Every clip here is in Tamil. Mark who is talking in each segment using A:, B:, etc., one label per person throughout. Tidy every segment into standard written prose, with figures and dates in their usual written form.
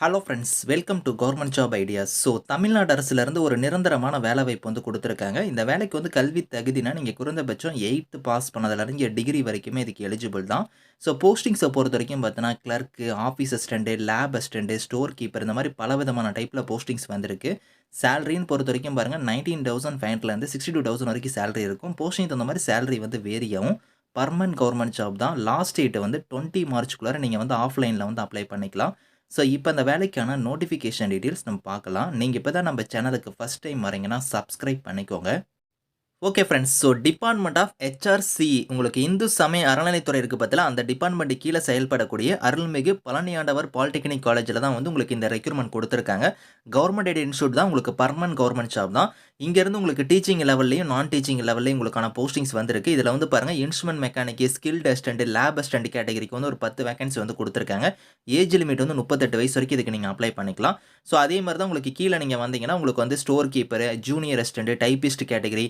A: Hello friends, welcome to government job ideas. Tamil Nadu அரசுலேருந்து ஒரு நிரந்தரமான வேலைவாய்ப்பு வந்து குடுத்துருக்காங்க. இந்த வேலைக்கு வந்து கல்வி தகுதினா, நீங்க குறைந்தபட்சம் 8த் பாஸ் பண்ணதுலருந்து டிகிரி வரைக்குமே இதுக்கு எலிஜிபிள் தான். போஸ்டிங்ஸ பொறுத்தவரைக்கும் பார்த்தீங்கன்னா, clerk, office assistant, lab assistant, store keeper இந்த மாரி பலவிதமான டைப்ல போஸ்டிங்ஸ் வந்திருக்கு. சேலரின்னு பொறுத்தவரைக்கும் பாருங்க 19,500லேருந்து 62,000 வரைக்கும் சேலரி இருக்கும். போஸ்டிங் தகுந்த மாரி சேலரி வந்து வேரி ஆகும். பெர்மனன்ட் கவர்மெண்ட் ஜாப் தான். லாஸ்ட் டேட் வந்து 20 மார்ச்சுக்குள்ளார நீங்க வந்து ஆஃப்லைன்ல வந்து அப்ளை பண்ணிக்கலாம். இப்ப அந்த வேலைக்கான நோட்டிஃபிகேஷன் டீட்டெயில்ஸ் நம்ம பார்க்கலாம். நீங்க இப்ப தான் நம்ம சேனலுக்கு ஃபர்ஸ்ட் டைம் வரீங்கன்னா, சப்ஸ்கிரைப் பண்ணிக்கோங்க. Okay friends. Department of HRC உங்களுக்கு இந்து சமய அறநிலைத்துறை இருக்கு பார்த்தீங்களா, அந்த டிபார்ட்மெண்ட் கீழ செயல்படக்கூடிய அருள்மிகு பழனியாண்டவர் பாலிடெக்னிக் காலேஜ்ல தான் வந்து உங்களுக்கு இந்த ரெக்ரூட்மென்ட் குடுத்துருக்காங்க. கவர்ன்மென்ட் எய்டட் இன்ஸ்டிடியூட் தான். உங்களுக்கு பெர்மனன்ட் கவர்ன்மென்ட் ஜாப் தான். இங்க இருந்து உங்களுக்கு டீச்சிங் லெவல்லயும், நான் டீச்சிங் லெவல்லயும் உங்களுக்கான போஸ்டிங்ஸ் வந்திருக்கு. இதுல வந்து பாருங்க instrument mechanic, skilled assistant, lab assistant கேட்டகரிக்கு வந்து ஒரு 10 வேக்கன்சி வந்து குடுத்துருக்காங்க. ஏஜ் லிமிட் வந்து 38 வயசு வரைக்கும் இதுக்கு நீங்க அப்ளை பண்ணிக்கலாம். அதே மாரி தான் உங்களுக்கு கீழ நீங்க வந்தீங்கன்னா, உங்களுக்கு வந்து store keeper, junior assistant, typist category,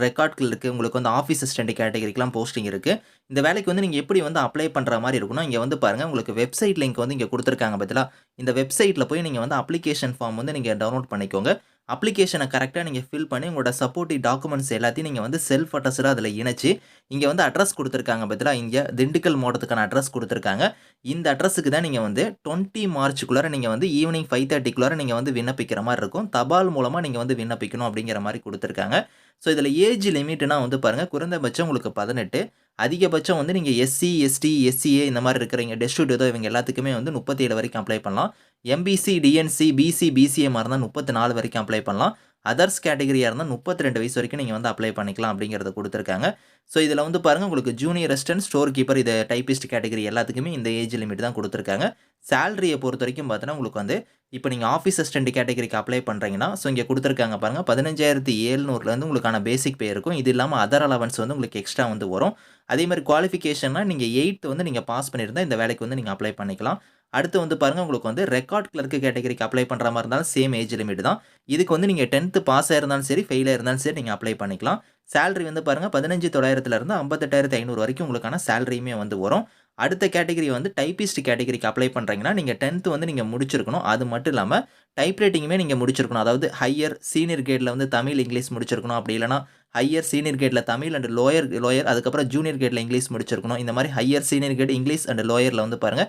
A: record clerk, உங்களுக்கு வந்து ஆஃபீஸ் அசிஸ்டன்ட் கேட்டகரிக்குலாம் போஸ்டிங் இருக்கு. இந்த வேலைக்கு வந்து நீங்க எப்படி வந்து அப்ளை பண்ற மாரி இருக்கும்னா, இங்க வந்து பாருங்க உங்களுக்கு வெப்சைட் லிங்க் வந்து இங்க குடுத்துருக்காங்க பார்த்தீங்களா? இந்த வெப்சைட்ல போய் நீங்க வந்து அப்ளிகேஷன் ஃபார்ம் வந்து நீங்க டவுன்லோட் பண்ணிக்கோங்க. அப்ளிகேஷன கரெக்ட்டா நீங்க ஃபில் பண்ணி உங்களோட சப்போர்ட்டிவ் டாக்குமெண்ட்ஸ் எல்லாத்தையும் நீங்க வந்து செல்ஃப் அட்டஸ்டடா அதில இணைச்சு, இங்க வந்து அட்ரஸ் குடுத்துருக்காங்க பார்த்தீங்களா? இங்க திண்டுக்கல் மாவட்டத்துக்கான அட்ரஸ் குடுத்துருக்காங்க. இந்த அட்ரஸுக்கு தான் நீங்க வந்து 20 மார்ச்சுக்குள்ளார நீங்க வந்து ஈவினிங் 5:30க்குள்ளார நீங்க வந்து விண்ணப்பிக்கிற மாரி இருக்கும். தபால் மூலமா நீங்க வந்து விண்ணப்பிக்கணும் அப்படிங்கிற மாரி குடுத்துருக்காங்க. இதில ஏஜ் லிமிட்னா வந்து பாருங்க, குறைந்தபட்சம் உங்களுக்கு 18, அதிகபட்சம் வந்து நீங்க எஸ்சி, எஸ்டி, எஸ்சிஏ இந்த மாரி இருக்கிறவங்க, டெஸ்டிடியூட் ஏதோ இவங்க எல்லாத்துக்குமே வந்து 37 வரைக்கும் அப்ளை பண்ணலாம். எம்பிசி, டிஎன்சி, பிசி, பிசிஎம்மா இருந்தா 34 வரைக்கும் அப்ளை பண்ணலாம். அதர்ஸ் கேட்டகரியா இருந்தா 32 வயசு வரைக்கும் நீங்க வந்து அப்ளை பண்ணிக்கலாம் அப்படிங்கிறத குடுத்துருக்காங்க. இதில வந்து பாருங்க உங்களுக்கு ஜூனியர் அசிஸ்டன்ட், ஸ்டோர் கீப்பர் இது டைப்பிஸ்ட் கேட்டகரி எல்லாத்துக்குமே இந்த ஏஜ் லிமிட் தான் குடுத்துருக்காங்க. சேலரிய பொறுத்தவரைக்கும் பார்த்தீங்கன்னா, உங்களுக்கு வந்து இப்ப நீங்க ஆஃபீஸ் அசிஸ்டன்ட் கேட்டகரிக்கு அப்ளை பண்றீங்கன்னா, இங்க குடுத்துருக்காங்க பாருங்க 15,700லேருந்து உங்களுக்கான பேசிக் பே இருக்கும். இது இல்லாம அதர் அலவன்ஸ் வந்து உங்களுக்கு எக்ஸ்ட்ரா வந்து வரும். அதே மாரி குவாலிஃபிகேஷன்னா நீங்க 8த் வந்து நீங்க பாஸ் பண்ணியிருந்தா இந்த வேலைக்கு வந்து நீங்க அப்ளை பண்ணிக்கலாம். அடுத்து வந்து பாருங்க உங்களுக்கு வந்து ரெக்கார்ட் கிளர்க் கேட்டகரிக்கு அப்ளை பண்ற மாரி இருந்தாலும் சேம் ஏஜ் லிமிட் தான். இதுக்கு வந்து நீங்க 10த் பாஸ் ஆயிருந்தாலும் சரி, ஃபெயில் ஆயிருந்தாலும் சரி நீங்க அப்ளை பண்ணிக்கலாம். சேலரி வந்து பாருங்க 15,900லேருந்து 58,500 வரைக்கும் உங்களுக்கான சேலரியுமே வந்து வரும். அடுத்த கேட்டகரி வந்து டைப்பிஸ்ட் கேட்டகரிக்கு அப்ளை பண்றீங்கன்னா, நீங்க 10த் வந்து நீங்க முடிச்சிருக்கணும். அது மட்டும் இல்லாம டைப் ரைட்டிங்குமே நீங்க முடிச்சிருக்கணும். அதாவது ஹையர் சீனியர் கிரேட்ல வந்து தமிழ், இங்கிலீஷ் முடிச்சிருக்கணும். அப்படி இல்லன்னா ஹையர் சீனியர் கிரேட்ல தமிழ் அண்ட் லோயர் லோயர் அதுக்கப்புறம் ஜூனியர் கிரேட்ல இங்கிலீஷ் முடிச்சிருக்கணும். இந்த மாரி higher senior grade English and லோயர்ல வந்து பாருங்க,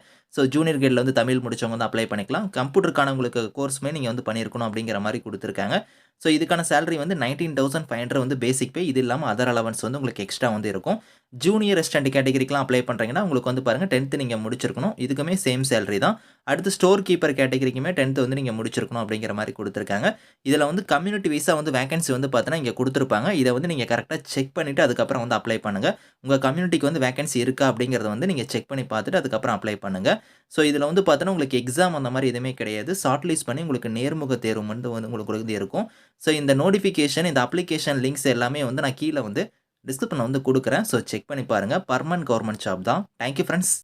A: ஜூனியர் கிரேட்ல வந்து தமிழ் முடிச்சவங்க வந்து அப்ளை பண்ணிக்கலாம். கம்ப்யூட்டருக்கான உங்களுக்கு கோர்ஸுமே நீங்க வந்து பண்ணியிருக்கணும் அப்படிங்கிற மாரி குடுத்துருக்காங்க. இதுக்கான சேலரி வந்து 19,500 வந்து பேசிக் பே. இது இல்லாம அதர் அலவன்ஸ் வந்து உங்களுக்கு எக்ஸ்ட்ரா வந்து இருக்கும். ஜூனியர் அசிஸ்டன்ட் கேட்டகரிக்குலாம் அப்ளை பண்றீங்கன்னா, உங்களுக்கு வந்து பாருங்க 10த் நீங்க முடிச்சிருக்கணும். இதுக்குமே சேம் சேலரி தான். அடுத்து ஸ்டோர் கீப்பர் கேட்டகரிக்குமே 10த் வந்து நீங்க முடிச்சிருக்கணும் அப்படிங்கிற மாரி குடுத்துருக்காங்க. இதுல வந்து கம்யூனிட்டி வைஸா வந்து வேக்கன்சி வந்து பார்த்தீங்கன்னா, இங்க குடுத்துருப்பாங்க. இத வந்து நீங்க கரெக்ட்டா செக் பண்ணிட்டு அதுக்கப்புறம் வந்து அப்ளை பண்ணுங்க. உங்க கம்யூனிட்டிக்கு வந்து வேக்கன்சி இருக்கா அப்படிங்கிறத வந்து நீங்க செக் பண்ணி பார்த்துட்டு அதுக்கப்புறம் அப்ளை பண்ணுங்க. இதுல வந்து பார்த்தீங்கன்னா, உங்களுக்கு எக்ஸாம் அந்த மாரி எதுவுமே கிடையாது. ஷார்ட் லிஸ்ட் பண்ணி உங்களுக்கு நேர்முக தேர்வு வந்து உங்களுக்கு வந்து இருக்கும். இந்த நோட்டிஃபிகேஷன், இந்த அப்ளிகேஷன் லிங்க்ஸ் எல்லாமே வந்து நான் கீழ வந்து டிஸ்கிரிப்ஷன்ல வந்து குடுக்குறேன். செக் பண்ணி பாருங்க. பெர்மனன்ட் கவர்ன்மென்ட் ஜாப் தான். Thank you friends.